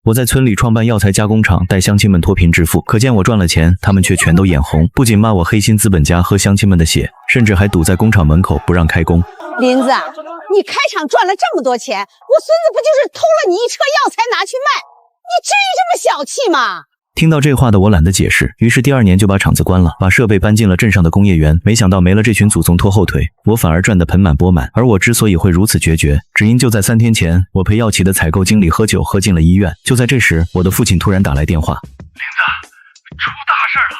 我在村里创办药材加工厂，带乡亲们脱贫致富，可见我赚了钱，他们却全都眼红，不仅骂我黑心资本家喝乡亲们的血，甚至还堵在工厂门口不让开工。林子，你开厂赚了这么多钱，我孙子不就是偷了你一车药材拿去卖？你至于这么小气吗？听到这话的我懒得解释，于是第2年就把厂子关了，把设备搬进了镇上的工业园。没想到没了这群祖宗拖后腿，我反而赚得盆满钵满。而我之所以会如此决绝，只因就在3天前，我陪药企的采购经理喝酒，喝进了医院。就在这时，我的父亲突然打来电话：林子，出大事了，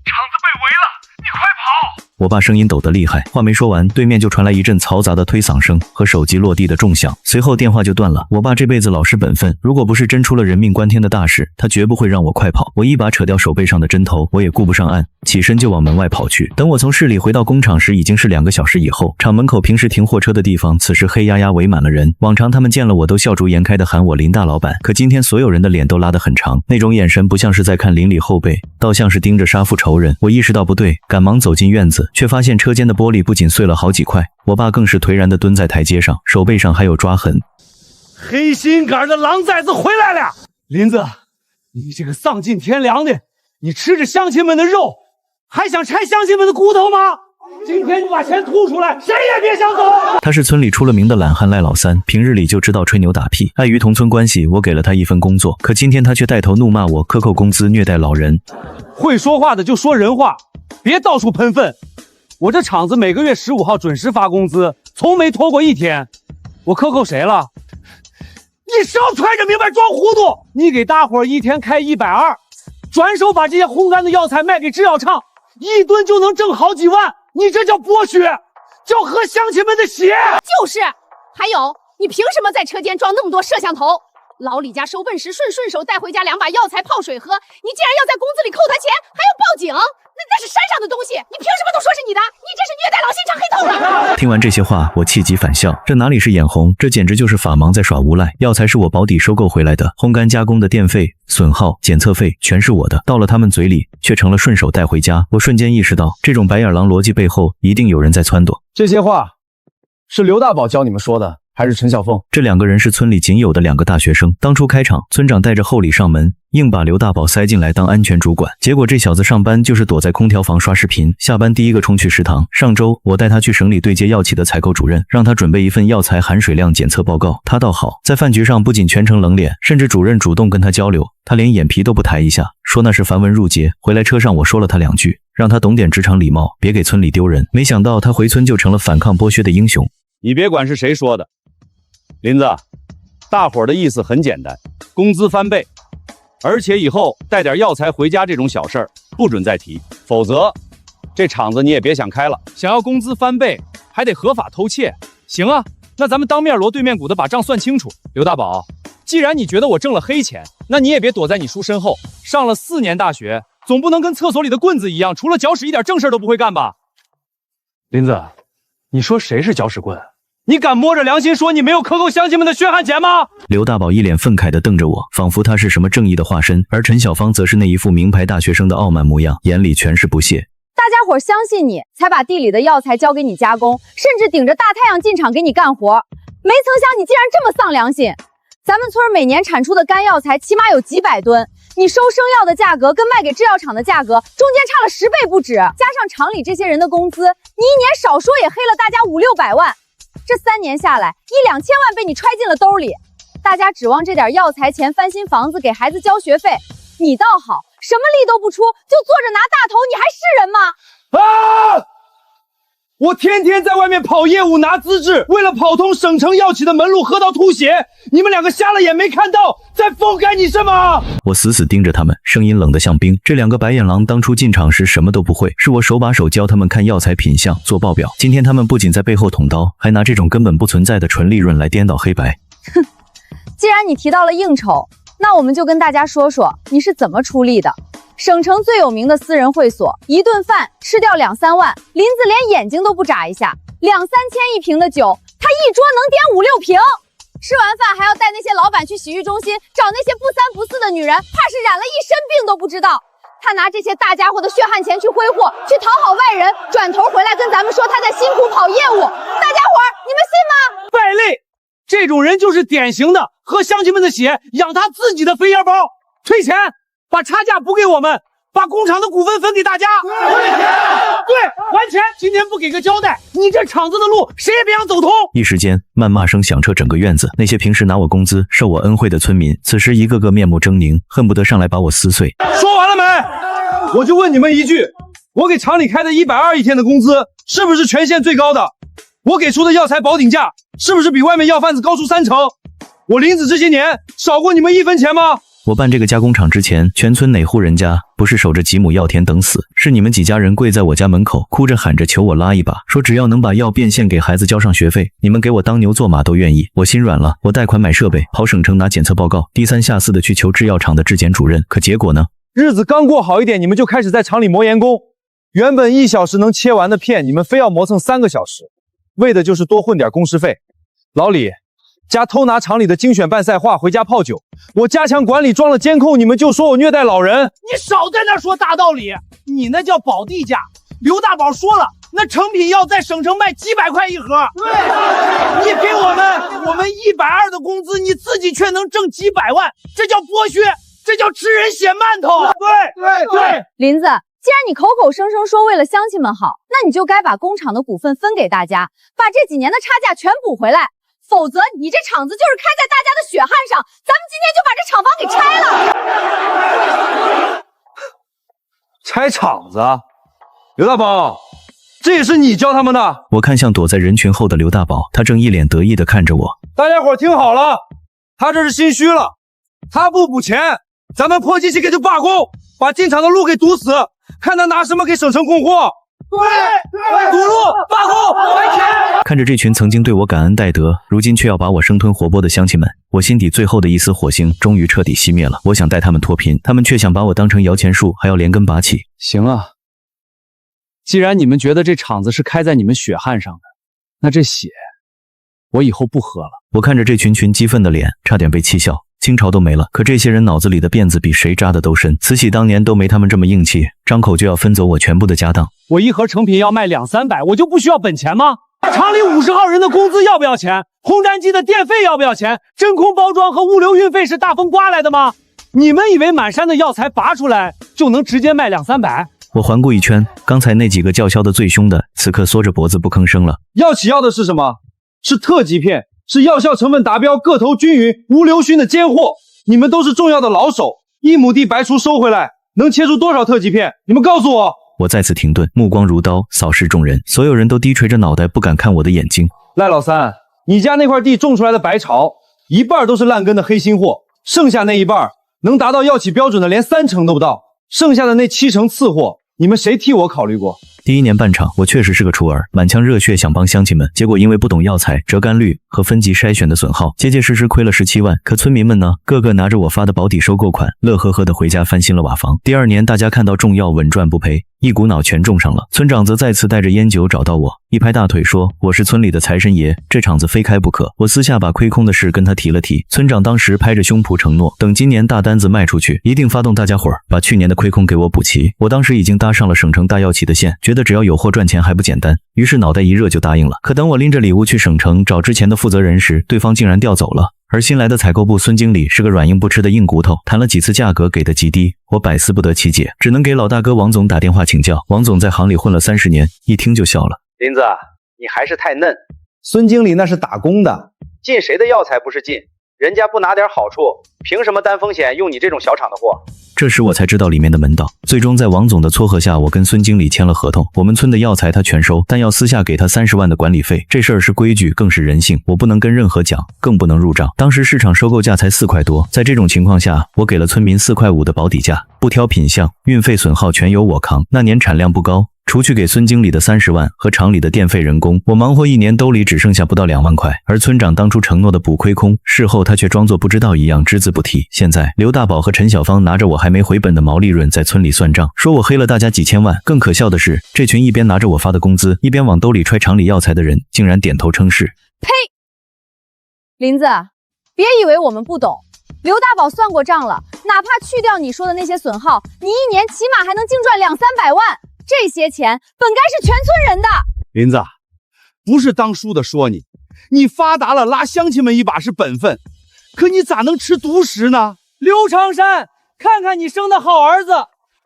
厂子被围了，你快跑！我爸声音抖得厉害，话没说完，对面就传来一阵嘈杂的推搡声和手机落地的重响，随后电话就断了。我爸这辈子老实本分，如果不是真出了人命关天的大事，他绝不会让我快跑。我一把扯掉手背上的针头，我也顾不上按，起身就往门外跑去。等我从市里回到工厂时，已经是2个小时以后。厂门口平时停货车的地方，此时黑压压围满了人。往常他们见了我都笑逐颜开地喊我林大老板，可今天所有人的脸都拉得很长，那种眼神不像是在看邻里后辈，倒像是盯着杀父仇人。我意识到不对，赶忙走进院子，却发现车间的玻璃不仅碎了好几块，我爸更是颓然地蹲在台阶上，手背上还有抓痕。黑心杆的狼崽子回来了！林子，你这个丧尽天良的，你吃着乡亲们的肉，还想拆乡亲们的骨头吗？今天你把钱吐出来，谁也别想走！他是村里出了名的懒汉赖老三，平日里就知道吹牛打屁。碍于同村关系，我给了他一份工作，可今天他却带头怒骂我克扣工资、虐待老人。会说话的就说人话，别到处喷粪。我这厂子每个月15号准时发工资，从没拖过1天。我克扣谁了？你少揣着明白装糊涂！你给大伙一天开120，转手把这些烘干的药材卖给制药厂，1吨就能挣好几万。你这叫剥削，叫喝乡亲们的血！就是，还有，你凭什么在车间装那么多摄像头？老李家收笨时顺手带回家2把药材泡水喝，你竟然要在工资里扣他钱，还要报警？那是山上的东西，你凭什么都说是你的？你这是虐待老心肠黑透了！听完这些话，我气急反笑，这哪里是眼红，这简直就是法盲在耍无赖。药材是我保底收购回来的，烘干加工的电费、损耗、检测费全是我的，到了他们嘴里却成了顺手带回家。我瞬间意识到，这种白眼狼逻辑背后一定有人在撺掇。这些话是刘大宝教你们说的，还是陈小凤？这2个人是村里仅有的2个大学生。当初开厂，村长带着厚礼上门，硬把刘大宝塞进来当安全主管。结果这小子上班就是躲在空调房刷视频，下班第一个冲去食堂。上周我带他去省里对接药企的采购主任，让他准备一份药材含水量检测报告。他倒好，在饭局上不仅全程冷脸，甚至主任主动跟他交流，他连眼皮都不抬一下，说那是繁文缛节。回来车上我说了他2句，让他懂点职场礼貌，别给村里丢人。没想到他回村就成了反抗剥削的英雄。你别管是谁说的，林子，大伙儿的意思很简单，工资翻倍，而且以后带点药材回家这种小事儿不准再提，否则这厂子你也别想开了。想要工资翻倍，还得合法偷窃。行啊，那咱们当面锣对面鼓的把账算清楚。刘大宝，既然你觉得我挣了黑钱，那你也别躲在你叔身后。上了4年大学，总不能跟厕所里的棍子一样，除了搅屎一点正事都不会干吧？林子，你说谁是搅屎棍？你敢摸着良心说你没有克扣乡亲们的血汗钱吗？刘大宝一脸愤慨地瞪着我，仿佛他是什么正义的化身，而陈小芳则是那一副名牌大学生的傲慢模样，眼里全是不屑。大家伙相信你，才把地里的药材交给你加工，甚至顶着大太阳进厂给你干活。没曾想你竟然这么丧良心！咱们村每年产出的干药材起码有几百吨，你收生药的价格跟卖给制药厂的价格中间差了10倍不止，加上厂里这些人的工资，你一年少说也黑了大家500-600万。这3年下来，1-2千万被你揣进了兜里，大家指望这点药材钱翻新房子给孩子交学费，你倒好，什么力都不出，就坐着拿大头，你还是人吗？啊！我天天在外面跑业务拿资质，为了跑通省城药企的门路喝到吐血，你们2个瞎了眼没看到，在疯干你什么？我死死盯着他们，声音冷得像冰。这2个白眼狼当初进厂时什么都不会，是我手把手教他们看药材品项、做报表。今天他们不仅在背后捅刀，还拿这种根本不存在的纯利润来颠倒黑白。哼，既然你提到了应酬，那我们就跟大家说说你是怎么出力的。省城最有名的私人会所，一顿饭吃掉2-3万，林子连眼睛都不眨一下，2-3千一瓶的酒，他一桌能点5-6瓶。吃完饭还要带那些老板去洗浴中心找那些不三不四的女人，怕是染了一身病都不知道。他拿这些大家伙的血汗钱去挥霍，去讨好外人，转头回来跟咱们说他在辛苦跑业务。大家伙儿，你们信吗？败类！这种人就是典型的喝乡亲们的血养他自己的肥腰包。退钱，把差价补给我们，把工厂的股份分给大家。退钱，对，还钱。今天不给个交代，你这厂子的路谁也别想走通。一时间，谩骂声响彻整个院子。那些平时拿我工资、受我恩惠的村民，此时一个个面目狰狞，恨不得上来把我撕碎。说完了没？我就问你们一句，我给厂里开的120一天的工资，是不是全县最高的？我给出的药材保底价，是不是比外面药贩子高出3成？我林子这些年少过你们1分钱吗？我办这个加工厂之前，全村哪户人家不是守着几亩药田等死？是你们几家人跪在我家门口，哭着喊着求我拉一把，说只要能把药变现给孩子交上学费，你们给我当牛做马都愿意。我心软了，我贷款买设备，跑省城拿检测报告，低三下四的去求制药厂的质检主任。可结果呢？日子刚过好一点，你们就开始在厂里磨盐工。原本1小时能切完的片，你们非要磨蹭3个小时，为的就是多混点工时费。老李家偷拿厂里的精选拌赛化回家泡酒，我加强管理装了监控，你们就说我虐待老人。你少在那说大道理，你那叫保地价。刘大宝说了，那成品药在省城卖几百块一盒。对，你给我们120的工资，你自己却能挣几百万，这叫剥削，这叫吃人血馒头。对。林子，既然你口口声声说为了乡亲们好，那你就该把工厂的股份分给大家，把这几年的差价全补回来。否则你这厂子就是开在大家的血汗上，咱们今天就把这厂房给拆了。拆厂子？刘大宝，这也是你教他们的？我看向躲在人群后的刘大宝，他正一脸得意地看着我。大家伙听好了，他这是心虚了，他不补钱，咱们破机器给他罢工，把进厂的路给堵死，看他拿什么给省城供货。对，堵路罢工还钱。看着这群曾经对我感恩戴德，如今却要把我生吞活剥的乡亲们，我心底最后的一丝火星终于彻底熄灭了。我想带他们脱贫，他们却想把我当成摇钱树，还要连根拔起。行啊，既然你们觉得这厂子是开在你们血汗上的，那这血我以后不喝了。我看着这群激愤的脸，差点被气笑。清朝都没了，可这些人脑子里的辫子比谁扎的都深。慈禧当年都没他们这么硬气，张口就要分走我全部的家当。我一盒成品要卖200-300，我就不需要本钱吗？厂里50号人的工资要不要钱？烘干机的电费要不要钱？真空包装和物流运费是大风刮来的吗？你们以为满山的药材拔出来就能直接卖200-300？我环顾一圈，刚才那几个叫嚣的最凶的，此刻缩着脖子不吭声了。药企要的是什么？是特级片，是药效成分达标、个头均匀、无硫熏的尖货。你们都是重要的老手，1亩地白锄收回来，能切出多少特级片？你们告诉我。我再次停顿，目光如刀，扫视众人，所有人都低垂着脑袋，不敢看我的眼睛。赖老三，你家那块地种出来的白芍，一半都是烂根的黑心货，剩下那一半能达到药企标准的连3成都不到，剩下的那7成次货，你们谁替我考虑过？第1年半场，我确实是个雏儿，满腔热血想帮乡亲们，结果因为不懂药材、折干率和分级筛选的损耗，结结实实亏了17万。可村民们呢，个个拿着我发的保底收购款，乐呵呵的回家翻新了瓦房。第2年，大家看到种药稳赚不赔，一股脑全种上了。村长则再次带着烟酒找到我，一拍大腿说：“我是村里的财神爷，这厂子非开不可。”我私下把亏空的事跟他提了提，村长当时拍着胸脯承诺，等今年大单子卖出去，一定发动大家伙儿把去年的亏空给我补齐。我当时已经搭上了省城大药企的线，觉得只要有货赚钱还不简单，于是脑袋一热就答应了。可等我拎着礼物去省城找之前的负责人时，对方竟然调走了。而新来的采购部孙经理是个软硬不吃的硬骨头，谈了几次价格给的极低，我百思不得其解，只能给老大哥王总打电话请教。王总在行里混了30年，一听就笑了。林子，你还是太嫩。孙经理那是打工的，进谁的药材不是进？人家不拿点好处，凭什么担风险用你这种小厂的货？这时我才知道里面的门道。最终在王总的撮合下，我跟孙经理签了合同，我们村的药材他全收，但要私下给他30万的管理费。这事儿是规矩，更是人性，我不能跟任何讲，更不能入账。当时市场收购价才4块多，在这种情况下，我给了村民4块5的保底价，不挑品项，运费损耗全由我扛。那年产量不高，除去给孙经理的30万和厂里的电费人工，我忙活1年兜里只剩下不到2万块。而村长当初承诺的补亏空，事后他却装作不知道一样，只字不提。现在刘大宝和陈小芳拿着我还没回本的毛利润在村里算账，说我黑了大家几千万。更可笑的是，这群一边拿着我发的工资，一边往兜里揣厂里药材的人，竟然点头称是。呸！林子，别以为我们不懂，刘大宝算过账了，哪怕去掉你说的那些损耗，你1年起码还能净赚200-300万。这些钱本该是全村人的。林子，不是当叔的说你，你发达了拉乡亲们一把是本分，可你咋能吃独食呢？刘长山，看看你生的好儿子，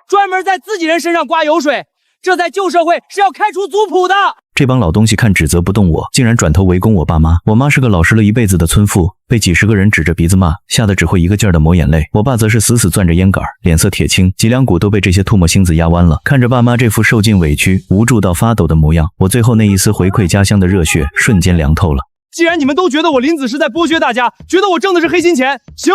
专门在自己人身上刮油水，这在旧社会是要开除族谱的。这帮老东西看指责不动我，竟然转头围攻我爸妈。我妈是个老实了一辈子的村妇，被几十个人指着鼻子骂，吓得只会一个劲儿的抹眼泪。我爸则是死死攥着烟杆，脸色铁青，脊梁骨都被这些唾沫星子压弯了。看着爸妈这副受尽委屈、无助到发抖的模样，我最后那一丝回馈家乡的热血瞬间凉透了。既然你们都觉得我林子是在剥削大家，觉得我挣的是黑心钱，行，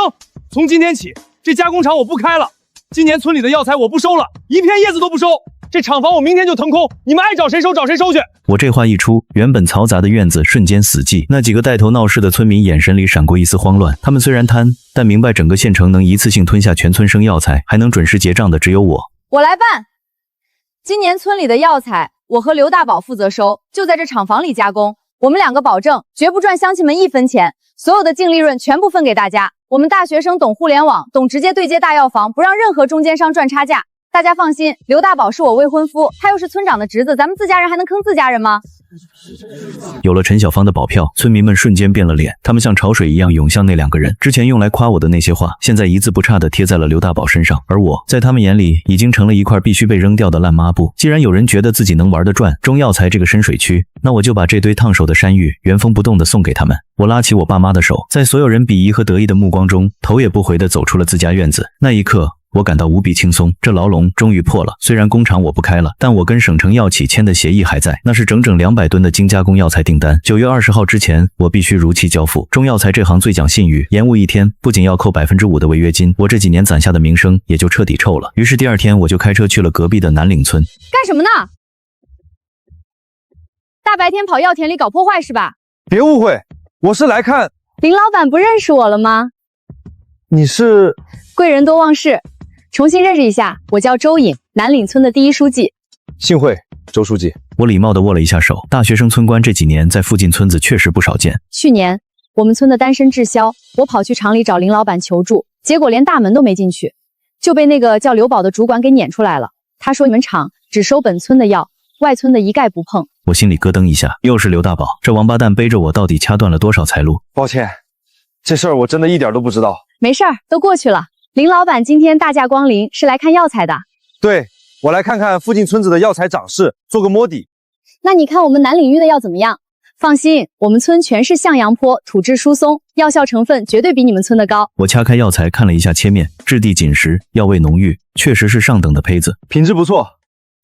从今天起，这加工厂我不开了，今年村里的药材我不收了，一片叶子都不收。这厂房我明天就腾空，你们爱找谁收找谁收去。我这话一出，原本嘈杂的院子瞬间死寂。那几个带头闹事的村民眼神里闪过一丝慌乱，他们虽然贪，但明白整个县城能一次性吞下全村生药材，还能准时结账的只有我。我来办。今年村里的药材，我和刘大宝负责收，就在这厂房里加工。我们两个保证，绝不赚乡亲们1分钱，所有的净利润全部分给大家。我们大学生懂互联网，懂直接对接大药房，不让任何中间商赚差价。大家放心，刘大宝是我未婚夫，他又是村长的侄子，咱们自家人还能坑自家人吗？有了陈小芳的保票，村民们瞬间变了脸，他们像潮水一样涌向那2个人。之前用来夸我的那些话，现在一字不差地贴在了刘大宝身上，而我在他们眼里已经成了一块必须被扔掉的烂抹布。既然有人觉得自己能玩得转中药材这个深水区，那我就把这堆烫手的山芋原封不动地送给他们。我拉起我爸妈的手，在所有人鄙夷和得意的目光中，头也不回地走出了自家院子。那一刻，我感到无比轻松，这牢笼终于破了。虽然工厂我不开了，但我跟省城药企签的协议还在，那是整整200吨的精加工药材订单。9月20号之前，我必须如期交付。中药材这行最讲信誉，延误1天，不仅要扣5%的违约金，我这几年攒下的名声也就彻底臭了。于是第2天，我就开车去了隔壁的南岭村。干什么呢？大白天跑药田里搞破坏是吧？别误会，我是来看。林老板不认识我了吗？你是？贵人多忘事。重新认识一下，我叫周颖，南岭村的第1书记。幸会，周书记。我礼貌地握了一下手。大学生村官这几年在附近村子确实不少见。去年我们村的单身滞销，我跑去厂里找林老板求助，结果连大门都没进去，就被那个叫刘宝的主管给撵出来了。他说你们厂只收本村的药，外村的一概不碰。我心里咯噔一下，又是刘大宝，这王八蛋背着我到底掐断了多少财路？抱歉，这事儿我真的一点都不知道。没事儿，都过去了。林老板今天大驾光临，是来看药材的。对，我来看看附近村子的药材长势，做个摸底。那你看我们南领域的药怎么样？放心，我们村全是向阳坡，土质疏松，药效成分绝对比你们村的高。我掐开药材看了一下切面，质地紧实，药味浓郁，确实是上等的胚子，品质不错，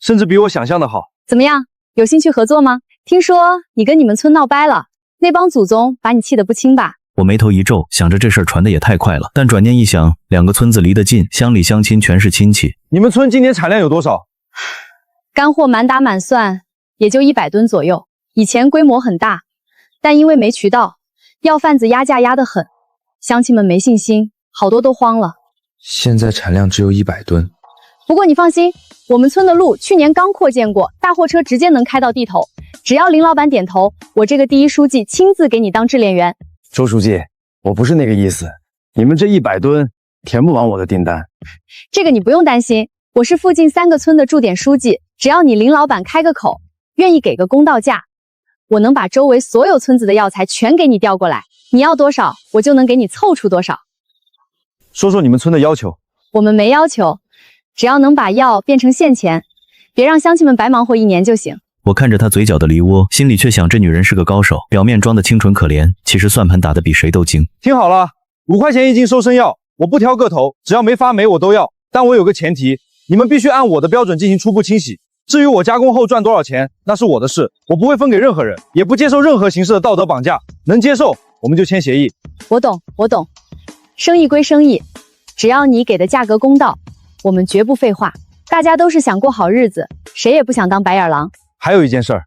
甚至比我想象的好。怎么样？有兴趣合作吗？听说你跟你们村闹掰了，那帮祖宗把你气得不轻吧？我眉头一皱，想着这事儿传的也太快了，但转念一想，2个村子离得近，乡里乡亲全是亲戚。你们村今年产量有多少？干货满打满算也就100吨左右。以前规模很大，但因为没渠道，药贩子压价压得很，乡亲们没信心，好多都慌了。现在产量只有100吨。不过你放心，我们村的路去年刚扩建过，大货车直接能开到地头。只要林老板点头，我这个第1书记亲自给你当质炼员。周书记，我不是那个意思，你们这100吨填不完我的订单。这个你不用担心，我是附近3个村的驻点书记，只要你林老板开个口，愿意给个公道价，我能把周围所有村子的药材全给你调过来，你要多少，我就能给你凑出多少。说说你们村的要求。我们没要求，只要能把药变成现钱，别让乡亲们白忙活1年就行。我看着她嘴角的梨窝，心里却想这女人是个高手，表面装的清纯可怜，其实算盘打得比谁都精。听好了，5块钱1斤收生药，我不挑个头，只要没发霉我都要。但我有个前提，你们必须按我的标准进行初步清洗。至于我加工后赚多少钱，那是我的事，我不会分给任何人，也不接受任何形式的道德绑架。能接受我们就签协议。我懂，生意归生意，只要你给的价格公道，我们绝不废话。大家都是想过好日子，谁也不想当白眼狼。还有一件事儿，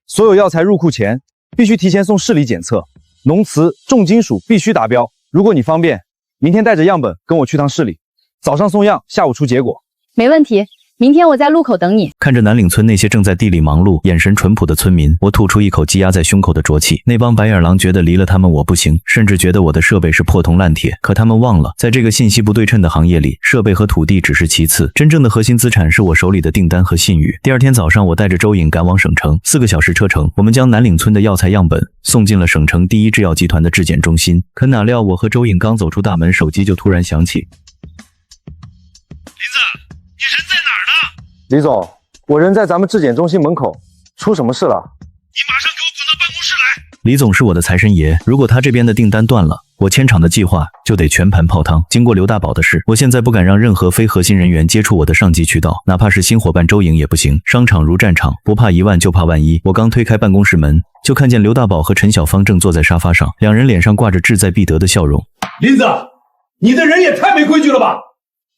所有药材入库前必须提前送市里检测，农磁、重金属必须达标。如果你方便，明天带着样本跟我去趟市里，早上送样，下午出结果。没问题，明天我在路口等你。看着南岭村那些正在地里忙碌、眼神淳朴的村民，我吐出一口积压在胸口的浊气。那帮白眼狼觉得离了他们我不行，甚至觉得我的设备是破铜烂铁。可他们忘了，在这个信息不对称的行业里，设备和土地只是其次，真正的核心资产是我手里的订单和信誉。第二天早上，我带着周颖赶往省城，4个小时车程，我们将南岭村的药材样本送进了省城第一制药集团的质检中心。可哪料我和周颖刚走出大门，手机就突然响起。林子，你人在哪儿呢？李总，我人在咱们质检中心门口，出什么事了？你马上给我滚到办公室来！李总是我的财神爷，如果他这边的订单断了，我迁厂的计划就得全盘泡汤。经过刘大宝的事，我现在不敢让任何非核心人员接触我的上级渠道，哪怕是新伙伴周颖也不行。商场如战场，不怕1万就怕万一。我刚推开办公室门，就看见刘大宝和陈小芳正坐在沙发上，两人脸上挂着志在必得的笑容。林子，你的人也太没规矩了吧！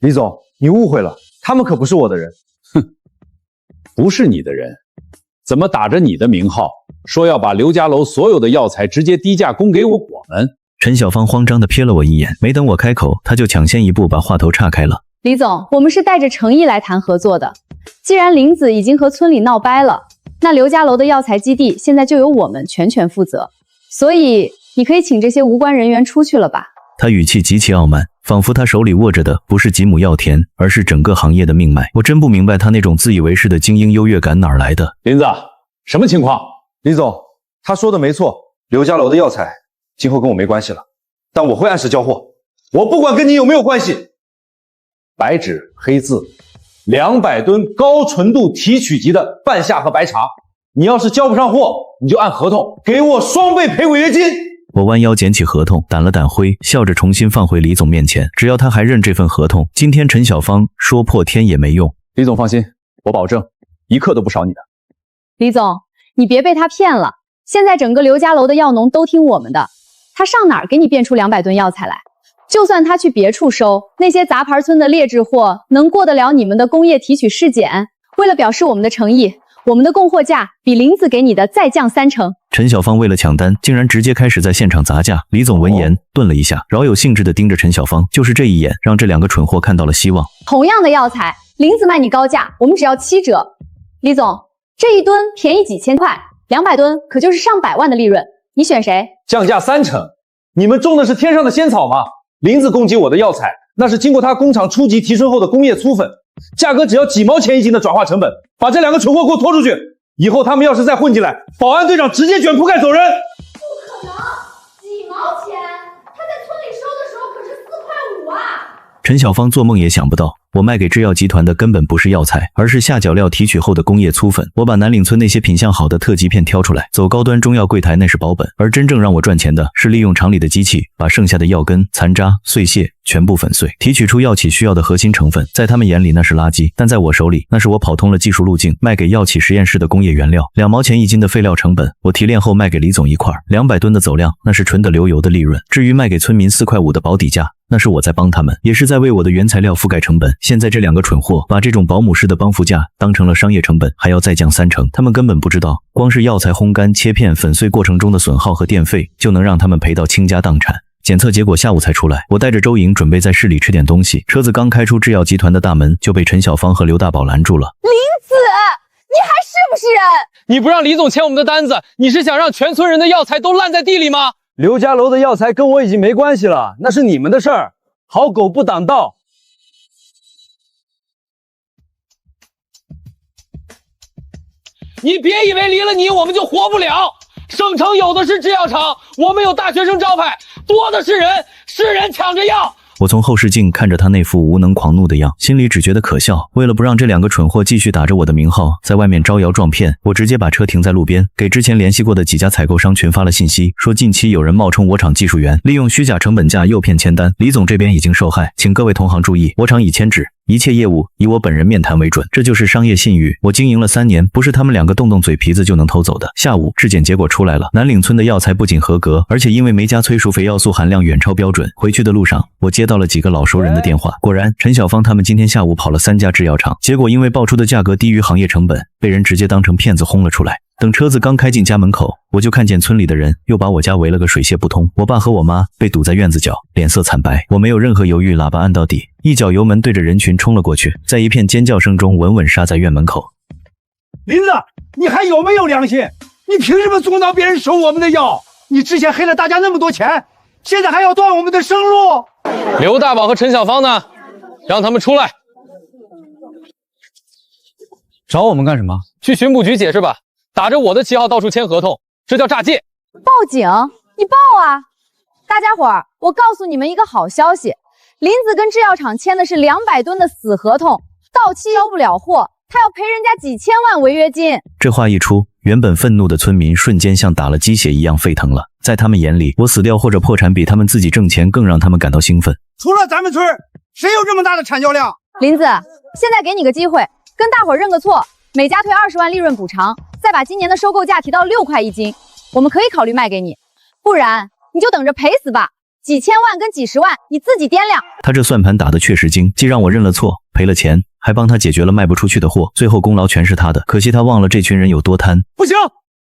李总，你误会了，他们可不是我的人。不是你的人，怎么打着你的名号，说要把刘家楼所有的药材直接低价供给我们？陈小芳慌张地瞥了我一眼，没等我开口，他就抢先一步把话头岔开了。李总，我们是带着诚意来谈合作的。既然林子已经和村里闹掰了，那刘家楼的药材基地现在就由我们全权负责，所以你可以请这些无关人员出去了吧。他语气极其傲慢，仿佛他手里握着的不是几亩药田，而是整个行业的命脉。我真不明白他那种自以为是的精英优越感哪儿来的。林子，什么情况？李总，他说的没错，刘家楼的药材今后跟我没关系了，但我会按时交货，我不管跟你有没有关系。白纸黑字，200吨高纯度提取级的半夏和白茶，你要是交不上货，你就按合同给我双倍赔违约金。我弯腰捡起合同，掸了掸灰，笑着重新放回李总面前。只要他还认这份合同，今天陈小芳说破天也没用。李总放心，我保证一克都不少你的。李总，你别被他骗了，现在整个刘家楼的药农都听我们的，他上哪儿给你变出200吨药材来？就算他去别处收，那些杂牌村的劣质货能过得了你们的工业提取试检？为了表示我们的诚意，我们的供货价比林子给你的再降3成。陈小芳为了抢单，竟然直接开始在现场砸价。李总闻言顿了一下，饶有兴致地盯着陈小芳，就是这一眼，让这2个蠢货看到了希望。同样的药材，林子卖你高价，我们只要7折。李总，这一吨便宜几千块，200吨可就是上百万的利润，你选谁？降价3成，你们种的是天上的仙草吗？林子供给我的药材，那是经过他工厂初级提纯后的工业粗粉，价格只要几毛钱一斤的转化成本。把这2个蠢货给我拖出去，以后他们要是再混进来，保安队长直接卷铺盖走人。不可能，几毛钱？他在村里收的时候可是4块5啊！陈小芳做梦也想不到，我卖给制药集团的根本不是药材，而是下脚料提取后的工业粗粉。我把南岭村那些品相好的特级片挑出来，走高端中药柜台那是保本，而真正让我赚钱的是利用厂里的机器，把剩下的药根、残渣、碎屑全部粉碎，提取出药企需要的核心成分。在他们眼里那是垃圾，但在我手里那是我跑通了技术路径，卖给药企实验室的工业原料。2毛钱一斤的废料成本，我提炼后卖给李总1块，200吨的走量，那是纯的流油的利润。至于卖给村民4块5的保底价，那是我在帮他们，也是在为我的原材料覆盖成本。现在这2个蠢货把这种保姆式的帮扶价当成了商业成本，还要再降3成。他们根本不知道，光是药材烘干、切片、粉碎过程中的损耗和电费，就能让他们赔到倾家荡产。检测结果下午才出来，我带着周颖准备在市里吃点东西，车子刚开出制药集团的大门，就被陈小芳和刘大宝拦住了。林子，你还是不是人？你不让李总签我们的单子，你是想让全村人的药材都烂在地里吗？刘家楼的药材跟我已经没关系了，那是你们的事儿。好狗不挡道。你别以为离了你我们就活不了，省城有的是制药厂，我们有大学生招牌，多的是人，是人抢着要。我从后视镜看着他那副无能狂怒的样，心里只觉得可笑。为了不让这2个蠢货继续打着我的名号在外面招摇撞骗，我直接把车停在路边，给之前联系过的几家采购商群发了信息，说近期有人冒充我厂技术员，利用虚假成本价诱骗签单。李总这边已经受害，请各位同行注意，我厂已签纸，一切业务以我本人面谈为准，这就是商业信誉。我经营了3年，不是他们2个动动嘴皮子就能偷走的。下午质检结果出来了，南岭村的药材不仅合格，而且因为没加催熟肥药素含量远超标准。回去的路上，我接到了几个老熟人的电话，果然陈小芳他们今天下午跑了3家制药厂，结果因为报出的价格低于行业成本，被人直接当成骗子轰了出来。等车子刚开进家门口，我就看见村里的人又把我家围了个水泄不通。我爸和我妈被堵在院子角，脸色惨白。我没有任何犹豫，喇叭按到底，一脚油门对着人群冲了过去，在一片尖叫声中稳稳刹在院门口。林子，你还有没有良心？你凭什么阻挠别人收我们的药？你之前黑了大家那么多钱，现在还要断我们的生路？刘大宝和陈小芳呢？让他们出来。找我们干什么？去巡捕局解释吧。打着我的旗号到处签合同，这叫诈借。报警？你报啊！大家伙儿，我告诉你们一个好消息，林子跟制药厂签的是200吨的死合同，到期交不了货，他要赔人家几千万违约金。这话一出，原本愤怒的村民瞬间像打了鸡血一样沸腾了。在他们眼里，我死掉或者破产比他们自己挣钱更让他们感到兴奋。除了咱们村，谁有这么大的产销量？林子，现在给你个机会，跟大伙儿认个错，每家退20万利润补偿，再把今年的收购价提到6块1斤，我们可以考虑卖给你，不然你就等着赔死吧，几千万跟几十万你自己掂量。他这算盘打得确实精，既让我认了错，赔了钱，还帮他解决了卖不出去的货，最后功劳全是他的。可惜他忘了这群人有多贪。不行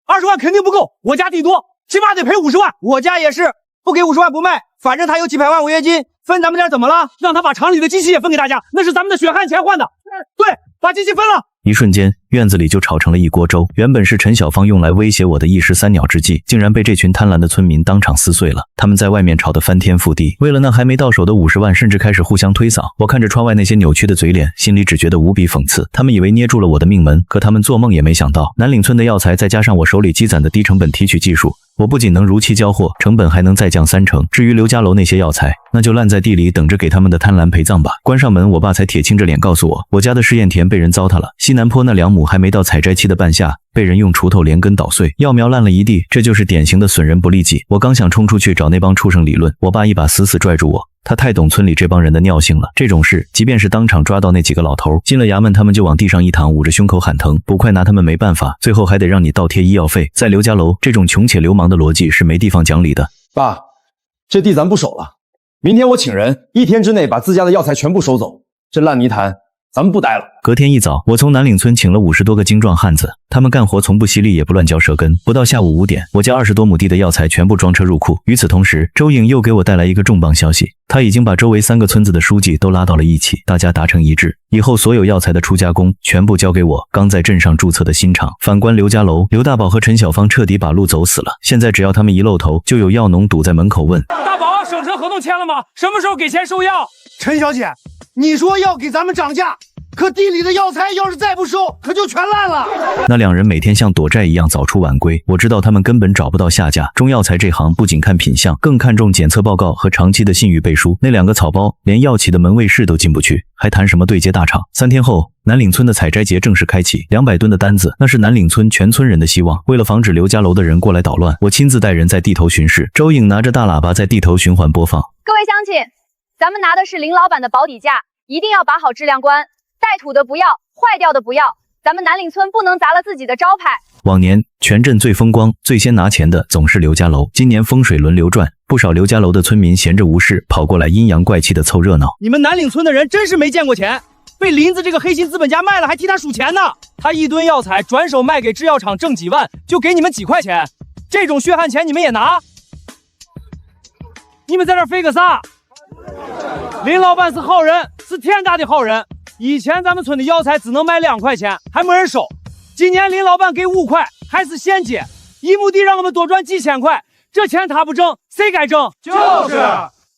，20万肯定不够，我家地多，起码得赔50万。我家也是，不给50万不卖，反正他有几百万违约金，分咱们点怎么了？让他把厂里的机器也分给大家，那是咱们的血汗钱换的。对，把机器分了。一瞬间，院子里就炒成了一锅粥。原本是陈小芳用来威胁我的一石三鸟之计，竟然被这群贪婪的村民当场撕碎了。他们在外面吵得翻天覆地，为了那还没到手的50万，甚至开始互相推搡。我看着窗外那些扭曲的嘴脸，心里只觉得无比讽刺。他们以为捏住了我的命门，可他们做梦也没想到，南岭村的药材再加上我手里积攒的低成本提取技术，我不仅能如期交货，成本还能再降30%。至于刘家楼那些药材，那就烂在地里，等着给他们的贪婪陪葬吧。关上门，我爸才铁青着脸告诉我，我家的试验田被人糟蹋了，西南坡那2亩还没到采摘期的半夏，被人用锄头连根捣碎，药苗烂了一地，这就是典型的损人不利己。我刚想冲出去找那帮畜生理论，我爸一把死死拽住我。他太懂村里这帮人的尿性了，这种事即便是当场抓到那几个老头，进了衙门他们就往地上一躺，捂着胸口喊疼，捕快拿他们没办法，最后还得让你倒贴医药费。在刘家楼，这种穷且流氓的逻辑是没地方讲理的。爸，这地咱不守了，明天我请人，1天之内把自家的药材全部收走，这烂泥潭咱们不待了。隔天一早，我从南岭村请了50多个精壮汉子，他们干活从不犀利也不乱嚼舌根。不到下午5点，我家20多亩地的药材全部装车入库。与此同时，周颖又给我带来一个重磅消息，他已经把周围3个村子的书记都拉到了一起，大家达成一致，以后所有药材的初加工全部交给我刚在镇上注册的新厂。反观刘家楼，刘大宝和陈小芳彻底把路走死了，现在只要他们一露头，就有药农堵在门口问：大宝，省城合同签了吗？什么时候给钱收药？陈小姐，你说要给咱们涨价，可地里的药材要是再不收，可就全烂了。那2人每天像躲债一样早出晚归，我知道他们根本找不到下家。中药材这行不仅看品相，更看重检测报告和长期的信誉背书。那2个草包连药企的门卫室都进不去，还谈什么对接大厂？3天后，南岭村的采摘节正式开启，200吨的单子，那是南岭村全村人的希望。为了防止刘家楼的人过来捣乱，我亲自带人在地头巡视。周颖拿着大喇叭在地头循环播放：各位乡亲，咱们拿的是林老板的保底价，一定要把好质量关，带土的不要，坏掉的不要，咱们南岭村不能砸了自己的招牌。往年全镇最风光、最先拿钱的总是刘家楼，今年风水轮流转，不少刘家楼的村民闲着无事，跑过来阴阳怪气的凑热闹。你们南岭村的人真是没见过钱，被林子这个黑心资本家卖了，还替他数钱呢。他1吨药材转手卖给制药厂挣几万，就给你们几块钱，这种血汗钱你们也拿？你们在这飞个啥？林老板是好人，是天大的好人。以前咱们村的药材只能卖2块钱，还没人收。今年林老板给5块，还是现结，1亩地让我们多赚几千块，这钱他不挣，谁该挣？就是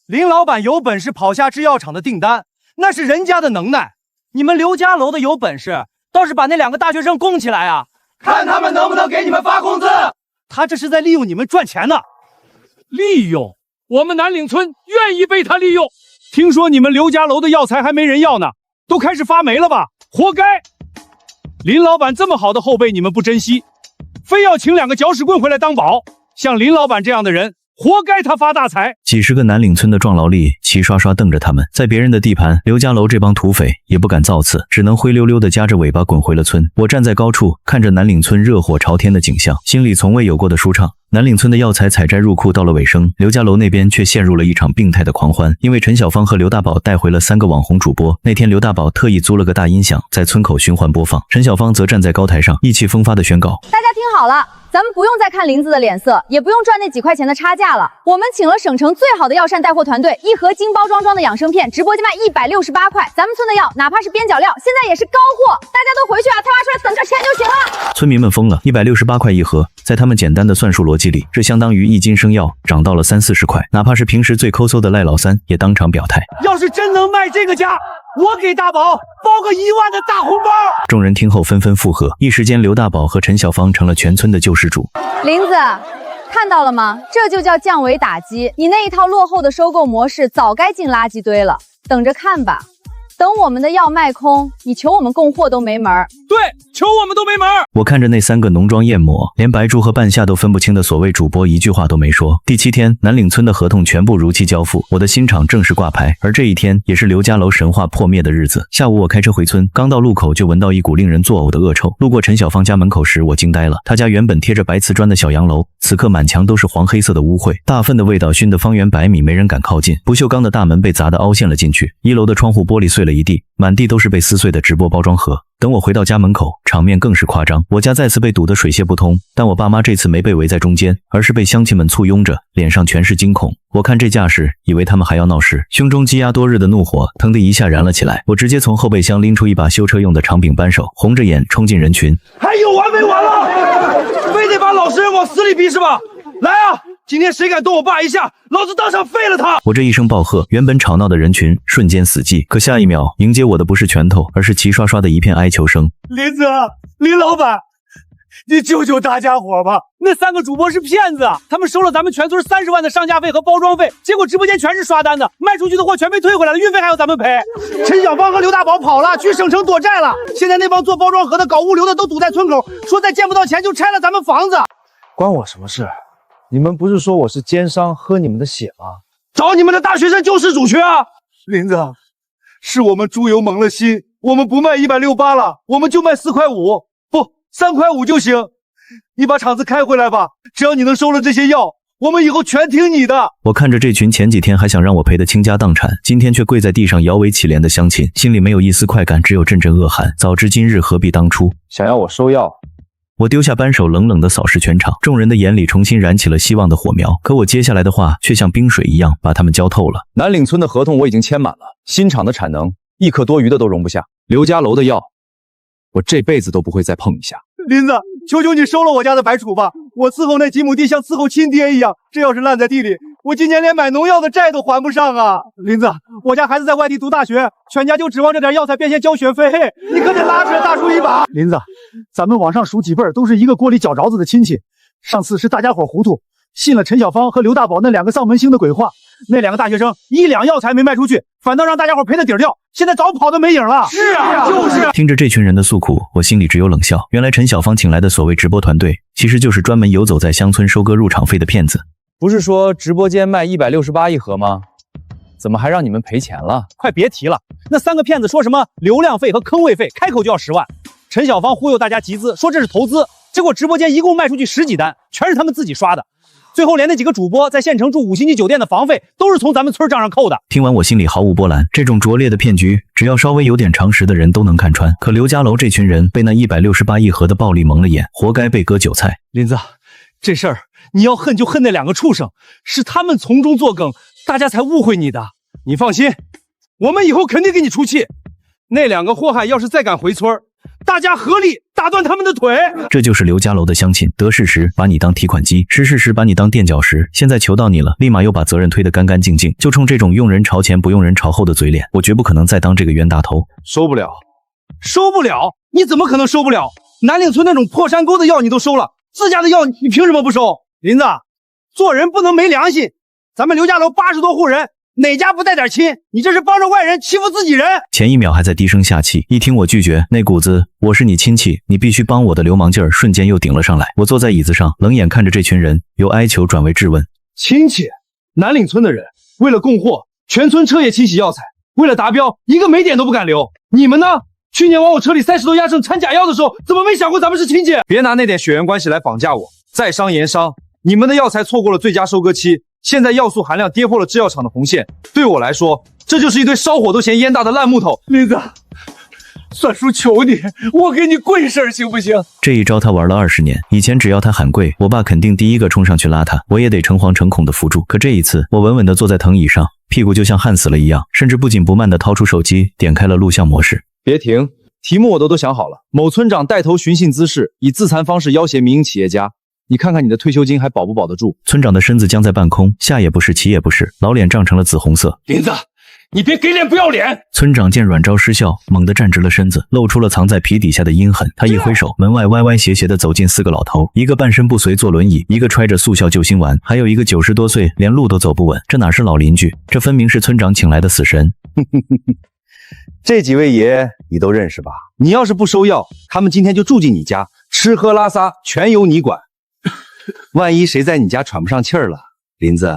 林老板有本事跑下制药厂的订单，那是人家的能耐。你们刘家楼的有本事，倒是把那2个大学生供起来啊，看他们能不能给你们发工资。他这是在利用你们赚钱呢。利用？我们南岭村愿意被他利用。听说你们刘家楼的药材还没人要呢，都开始发霉了吧？活该！林老板这么好的后辈你们不珍惜，非要请2个搅屎棍回来当保。像林老板这样的人，活该他发大财。几十个南岭村的壮劳力齐刷刷瞪着他们，在别人的地盘，刘家楼这帮土匪也不敢造次，只能灰溜溜的夹着尾巴滚回了村。我站在高处，看着南岭村热火朝天的景象，心里从未有过的舒畅。南岭村的药材采摘入库到了尾声，刘家楼那边却陷入了一场病态的狂欢，因为陈小芳和刘大宝带回了3个网红主播。那天刘大宝特意租了个大音响，在村口循环播放，陈小芳则站在高台上，意气风发地宣告：大家听好了，咱们不用再看林子的脸色，也不用赚那几块钱的差价了。我们请了省城最好的药膳带货团队，一盒精包装的养生片，直播间卖168块。咱们村的药，哪怕是边角料，现在也是高货。大家都回去啊，菜挖出来等着钱就行了。村民们疯了，168块一盒，在他们简单的算术逻辑里，这相当于1斤生药涨到了30-40块。哪怕是平时最抠搜的赖老三，也当场表态：要是真能卖这个价，我给大宝包个1万的大红包。众人听后纷纷附和，一时间刘大宝和陈小芳成了全村的救世主。林子，看到了吗？这就叫降维打击。你那一套落后的收购模式早该进垃圾堆了，等着看吧。等我们的药卖空，你求我们供货都没门儿。对，求我们都没门儿。我看着那3个浓妆艳抹，连白猪和半夏都分不清的所谓主播，一句话都没说。第7天，南岭村的合同全部如期交付，我的新厂正式挂牌。而这一天也是刘家楼神话破灭的日子。下午我开车回村，刚到路口就闻到一股令人作呕的恶臭。路过陈小芳家门口时，我惊呆了。他家原本贴着白瓷砖的小洋楼，此刻满墙都是黄黑色的污秽，大粪的味道熏得方圆100米没人敢靠近。不锈钢的大门被砸得凹陷了进去，1楼的窗户玻璃碎了一地，满地都是被撕碎的直播包装盒。等我回到家门口，场面更是夸张，我家再次被堵得水泄不通，但我爸妈这次没被围在中间，而是被乡亲们簇拥着，脸上全是惊恐。我看这架势，以为他们还要闹事，胸中积压多日的怒火腾的一下燃了起来。我直接从后备箱拎出一把修车用的长柄扳手，红着眼冲进人群。还有完没完了？非得把老实人往死里逼是吧？来啊！今天谁敢动我爸一下，老子当场废了他！我这一声暴喝，原本吵闹的人群瞬间死寂。可下一秒，迎接我的不是拳头，而是齐刷刷的一片哀求声。林子，林老板，你救救大家伙吧！那3个主播是骗子，他们收了咱们全村30万的上架费和包装费，结果直播间全是刷单的，卖出去的货全被退回来了，运费还要咱们赔。陈小芳和刘大宝跑了，去省城躲债了。现在那帮做包装盒的、搞物流的都堵在村口，说再见不到钱就拆了咱们房子。关我什么事？你们不是说我是奸商，喝你们的血吗？找你们的大学生救世主去啊！林子，是我们猪油蒙了心，我们不卖168了，我们就卖4块5，不3块5就行。你把厂子开回来吧，只要你能收了这些药，我们以后全听你的。我看着这群前几天还想让我赔得倾家荡产，今天却跪在地上摇尾乞怜的乡亲，心里没有一丝快感，只有阵阵恶寒。早知今日何必当初。想要我收药？我丢下扳手，冷冷地扫视全场，众人的眼里重新燃起了希望的火苗。可我接下来的话却像冰水一样把他们浇透了。南岭村的合同我已经签满了，新厂的产能1克多余的都容不下。刘家楼的药，我这辈子都不会再碰一下。林子，求求你收了我家的白薯吧！我伺候那几亩地像伺候亲爹一样，这要是烂在地里，我今年连买农药的债都还不上啊！林子，我家孩子在外地读大学，全家就指望这点药材变现交学费，你可得拉出来大叔一把！林子，咱们往上数几辈儿都是一个锅里搅着子的亲戚，上次是大家伙糊涂，信了陈小芳和刘大宝那2个丧门星的鬼话，那2个大学生1两药材没卖出去，反倒让大家伙赔得底儿掉，现在早跑得没影了。是啊，就是。听着这群人的诉苦，我心里只有冷笑。原来陈小芳请来的所谓直播团队，其实就是专门游走在乡村收割入场费的骗子。不是说直播间卖168一盒吗？怎么还让你们赔钱了？快别提了，那3个骗子说什么流量费和坑位费，开口就要10万。陈小芳忽悠大家集资，说这是投资，结果直播间一共卖出去10几单，全是他们自己刷的。最后连那几个主播在县城住5星级酒店的房费都是从咱们村账上扣的。听完我心里毫无波澜，这种拙劣的骗局，只要稍微有点常识的人都能看穿。可刘家楼这群人被那168一盒的暴利蒙了眼，活该被割韭菜。林子，这事儿你要恨就恨那2个畜生，是他们从中作梗，大家才误会你的。你放心，我们以后肯定给你出气。那2个祸害要是再敢回村，大家合力打断他们的腿。这就是刘家楼的乡亲，得势时把你当提款机，失势时把你当垫脚石，现在求到你了，立马又把责任推得干干净净。就冲这种用人朝前不用人朝后的嘴脸，我绝不可能再当这个冤大头。收不了，收不了？你怎么可能收不了？南岭村那种破山沟的药你都收了，自家的药你凭什么不收？林子，做人不能没良心。咱们刘家楼80多户人，哪家不带点亲？你这是帮着外人欺负自己人。前一秒还在低声下气，一听我拒绝，那股子我是你亲戚，你必须帮我的流氓劲儿瞬间又顶了上来。我坐在椅子上，冷眼看着这群人，由哀求转为质问。亲戚？南岭村的人为了供货，全村彻夜清洗药材，为了达标，一个霉点都不敢留。你们呢？去年往我车里塞石头压秤掺假药的时候，怎么没想过咱们是亲戚？别拿那点血缘关系来绑架我，在商言商。你们的药材错过了最佳收割期，现在药素含量跌破了制药厂的红线，对我来说，这就是一堆烧火都嫌烟大的烂木头。林子，算叔求你，我给你跪身行不行？这一招他玩了20年，以前只要他喊跪，我爸肯定第一个冲上去拉他，我也得诚惶诚恐的扶住。可这一次，我稳稳地坐在藤椅上，屁股就像焊死了一样，甚至不紧不慢地掏出手机，点开了录像模式。别停，题目我都想好了。某村长带头寻衅滋事，以自残方式要挟民营企业家。你看看你的退休金还保不保得住？村长的身子僵在半空，下也不是，起也不是，老脸涨成了紫红色。林子，你别给脸不要脸！村长见软招失效，猛地站直了身子，露出了藏在皮底下的阴狠。他一挥手，门外歪歪斜斜地走进4个老头，一个半身不遂坐轮椅，一个揣着速效救心丸，还有一个90多岁连路都走不稳。这哪是老邻居，这分明是村长请来的死神。这几位爷你都认识吧？你要是不收药，他们今天就住进你家，吃喝拉撒全由你管。万一谁在你家喘不上气儿了，林子，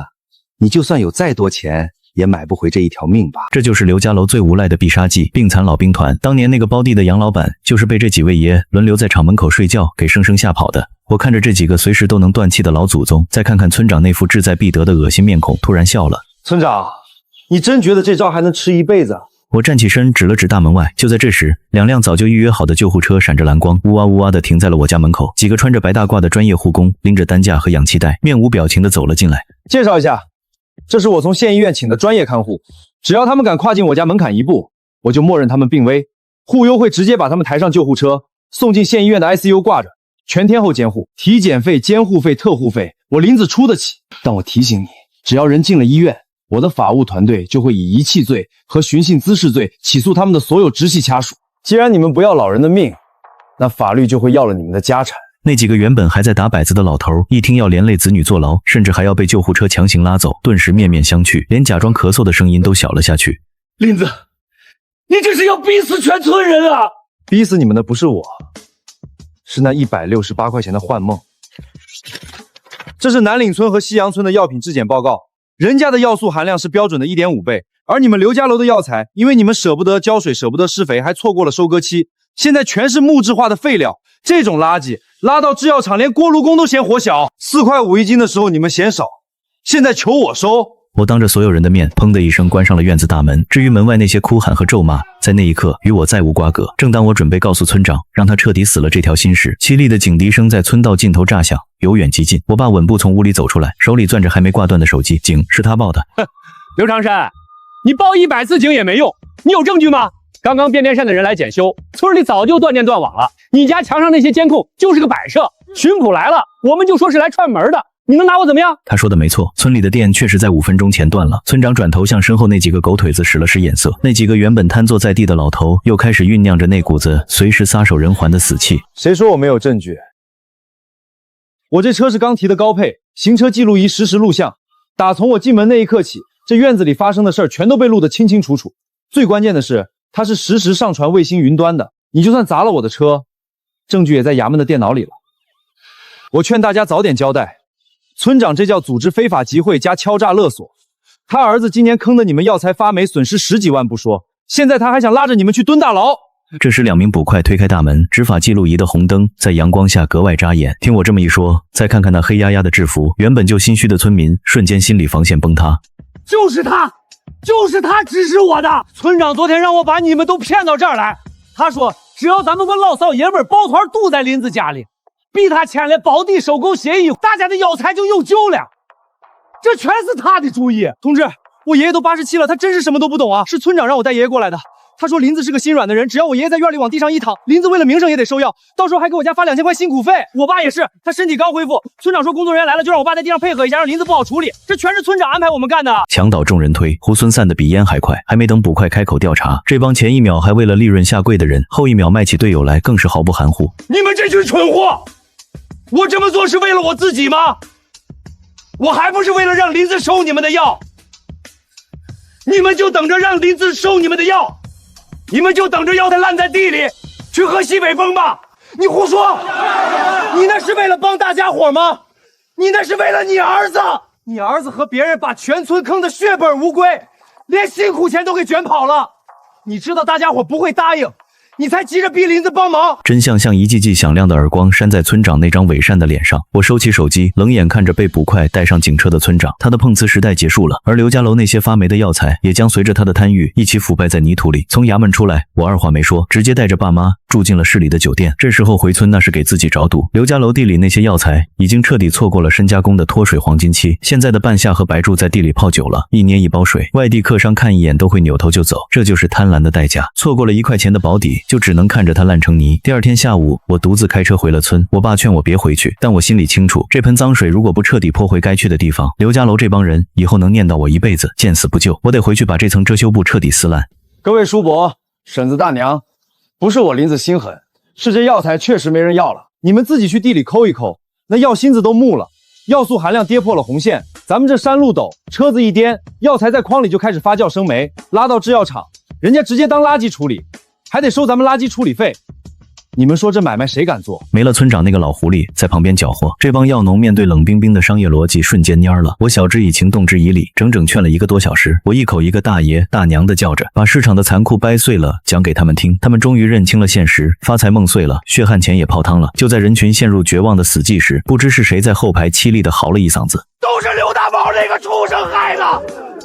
你就算有再多钱也买不回这一条命吧。这就是刘家楼最无赖的必杀技——病残老兵团。当年那个包地的杨老板就是被这几位爷轮流在厂门口睡觉给生生吓跑的。我看着这几个随时都能断气的老祖宗，再看看村长那副志在必得的恶心面孔，突然笑了。村长，你真觉得这招还能吃一辈子？我站起身，指了指大门外。就在这时，2辆早就预约好的救护车闪着蓝光，呜哇呜哇地停在了我家门口。几个穿着白大褂的专业护工拎着担架和氧气袋，面无表情地走了进来。介绍一下，这是我从县医院请的专业看护，只要他们敢跨进我家门槛一步，我就默认他们病危。护优会直接把他们抬上救护车，送进县医院的 ICU 挂着，全天候监护，体检费、监护费、特护费，我林子出得起。但我提醒你，只要人进了医院，我的法务团队就会以遗弃罪和寻衅滋事罪起诉他们的所有直系家属。既然你们不要老人的命，那法律就会要了你们的家产。那几个原本还在打摆子的老头，一听要连累子女坐牢，甚至还要被救护车强行拉走，顿时面面相觑，连假装咳嗽的声音都小了下去。林子，你这是要逼死全村人啊！逼死你们的不是我，是那168块钱的幻梦。这是南岭村和西洋村的药品质检报告，人家的药素含量是标准的 1.5 倍，而你们刘家楼的药材，因为你们舍不得浇水，舍不得施肥，还错过了收割期，现在全是木质化的废料。这种垃圾拉到制药厂，连锅炉工都嫌火小。4块5一斤的时候你们嫌少，现在求我收。我当着所有人的面，砰的一声关上了院子大门。至于门外那些哭喊和咒骂，在那一刻与我再无瓜葛。正当我准备告诉村长，让他彻底死了这条心时，凄厉的警笛声在村道尽头炸响，由远及近。我爸稳步从屋里走出来，手里攥着还没挂断的手机。警是他报的。刘长山，你报100次警也没用，你有证据吗？刚刚变电扇的人来检修，村里早就断电断网了。你家墙上那些监控就是个摆设，巡捕来了，我们就说是来串门的。你能拿我怎么样？他说的没错，村里的电确实在5分钟前断了。村长转头向身后那几个狗腿子使了使眼色，那几个原本瘫坐在地的老头又开始酝酿着那股子随时撒手人寰的死气。谁说我没有证据？我这车是刚提的高配，行车记录仪实时录像，打从我进门那一刻起，这院子里发生的事儿全都被录得清清楚楚。最关键的是，它是实时上传卫星云端的，你就算砸了我的车，证据也在衙门的电脑里了。我劝大家早点交代，村长这叫组织非法集会加敲诈勒索。他儿子今年坑的你们药材发霉，损失10几万不说，现在他还想拉着你们去蹲大牢。这时2名捕快推开大门，执法记录仪的红灯在阳光下格外扎眼。听我这么一说，再看看那黑压压的制服，原本就心虚的村民瞬间心理防线崩塌。就是他指使我的。村长昨天让我把你们都骗到这儿来，他说只要咱们个老少爷们抱团堵在林子家里，逼他签了保地收购协议，大家的药材就有救了。这全是他的主意。同志，我爷爷都87了，他真是什么都不懂啊！是村长让我带爷爷过来的。他说林子是个心软的人，只要我爷爷在院里往地上一躺，林子为了名声也得收药，到时候还给我家发2000块辛苦费。我爸也是，他身体刚恢复，村长说工作人员来了就让我爸在地上配合一下，让林子不好处理。这全是村长安排我们干的。墙倒众人推，猢狲散的比烟还快。还没等捕快开口调查，这帮前一秒还为了利润下跪的人，后一秒卖起队友来更是毫不含糊。你们这群蠢货，我这么做是为了我自己吗？我还不是为了让林子收你们的药。你们就等着让林子收你们的药，你们就等着药材烂在地里去喝西北风吧。你胡说，你那是为了帮大家伙吗？你那是为了你儿子。你儿子和别人把全村坑得血本无归，连辛苦钱都给卷跑了。你知道大家伙不会答应，你才急着逼林子帮忙。真相像一记记响亮的耳光扇在村长那张伪善的脸上。我收起手机，冷眼看着被捕快带上警车的村长，他的碰瓷时代结束了，而刘家楼那些发霉的药材也将随着他的贪欲一起腐败在泥土里。从衙门出来，我二话没说，直接带着爸妈住进了市里的酒店。这时候回村那是给自己找堵。刘家楼地里那些药材已经彻底错过了深加工的脱水黄金期，现在的半夏和白术在地里泡久了，一捏一包水，外地客商看一眼都会扭头就走，这就是贪婪的代价。错过了1块钱的保底，就只能看着它烂成泥。第二天下午，我独自开车回了村。我爸劝我别回去，但我心里清楚，这盆脏水如果不彻底泼回该去的地方，刘家楼这帮人以后能念叨我一辈子，见死不救。我得回去把这层遮羞布彻底撕烂。各位叔伯、婶子、大娘，不是我林子心狠，是这药材确实没人要了。你们自己去地里抠一抠，那药芯子都木了，药素含量跌破了红线。咱们这山路陡，车子一颠，药材在筐里就开始发酵生霉，拉到制药厂，人家直接当垃圾处理，还得收咱们垃圾处理费。你们说这买卖谁敢做？没了村长那个老狐狸在旁边搅和，这帮药农面对冷冰冰的商业逻辑瞬间蔫了。我晓之以情，动之以理，整整劝了1个多小时。我一口一个大爷大娘的叫着，把市场的残酷掰碎了讲给他们听。他们终于认清了现实，发财梦碎了，血汗钱也泡汤了。就在人群陷入绝望的死寂时，不知是谁在后排凄厉地嚎了一嗓子：都是刘大宝那个畜生害的！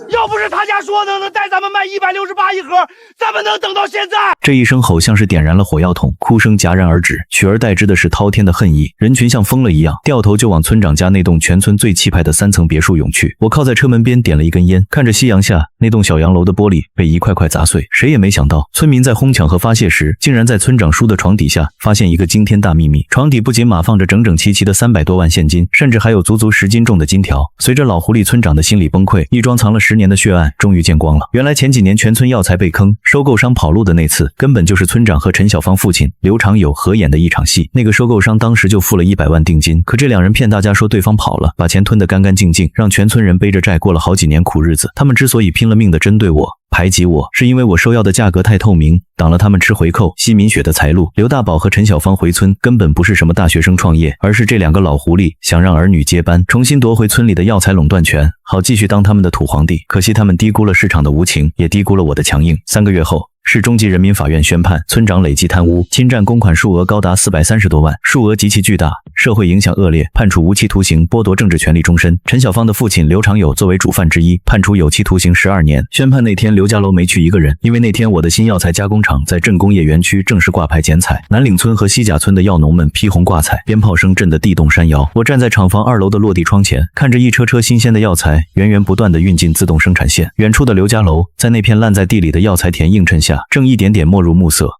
要不是他家说能带咱们卖168一盒，咱们能等到现在？这一声吼像是点燃了火药桶，哭声戛然而止，取而代之的是滔天的恨意。人群像疯了一样，掉头就往村长家那栋全村最气派的3层别墅涌去。我靠在车门边点了一根烟，看着夕阳下那栋小洋楼的玻璃被一块块砸碎。谁也没想到，村民在哄抢和发泄时，竟然在村长叔的床底下发现一个惊天大秘密。床底不仅码放着整整齐齐的300多万现金，甚至还有足足10斤重的金条。随着老狐狸村长的心理崩溃，一桩藏了10年的血案终于见光了。原来前几年全村药材被坑，收购商跑路的那次，根本就是村长和陈小芳父亲刘长友合演的一场戏。那个收购商当时就付了100万定金，可这两人骗大家说对方跑了，把钱吞得干干净净，让全村人背着债过了好几年苦日子。他们之所以拼了命地针对我排挤我，是因为我收药的价格太透明，挡了他们吃回扣吸民血的财路。刘大宝和陈小芳回村根本不是什么大学生创业，而是这2个老狐狸想让儿女接班，重新夺回村里的药材垄断权，好继续当他们的土皇帝。可惜他们低估了市场的无情，也低估了我的强硬。3个月后，市中级人民法院宣判，村长累计贪污侵占公款数额高达430多万，数额极其巨大，社会影响恶劣，判处无期徒刑，剥夺政治权利终身。陈小芳的父亲刘长友作为主犯之一，判处有期徒刑12年。宣判那天，刘家楼没去一个人，因为那天我的新药材加工厂在镇工业园区正式挂牌剪彩。南岭村和西甲村的药农们披红挂彩，鞭炮声震得地动山摇。我站在厂房2楼的落地窗前，看着一车车新鲜的药材源源不断地运进自动生产线。远处的刘家楼在那片烂在地里的药材田映衬下，正一点点没入暮色。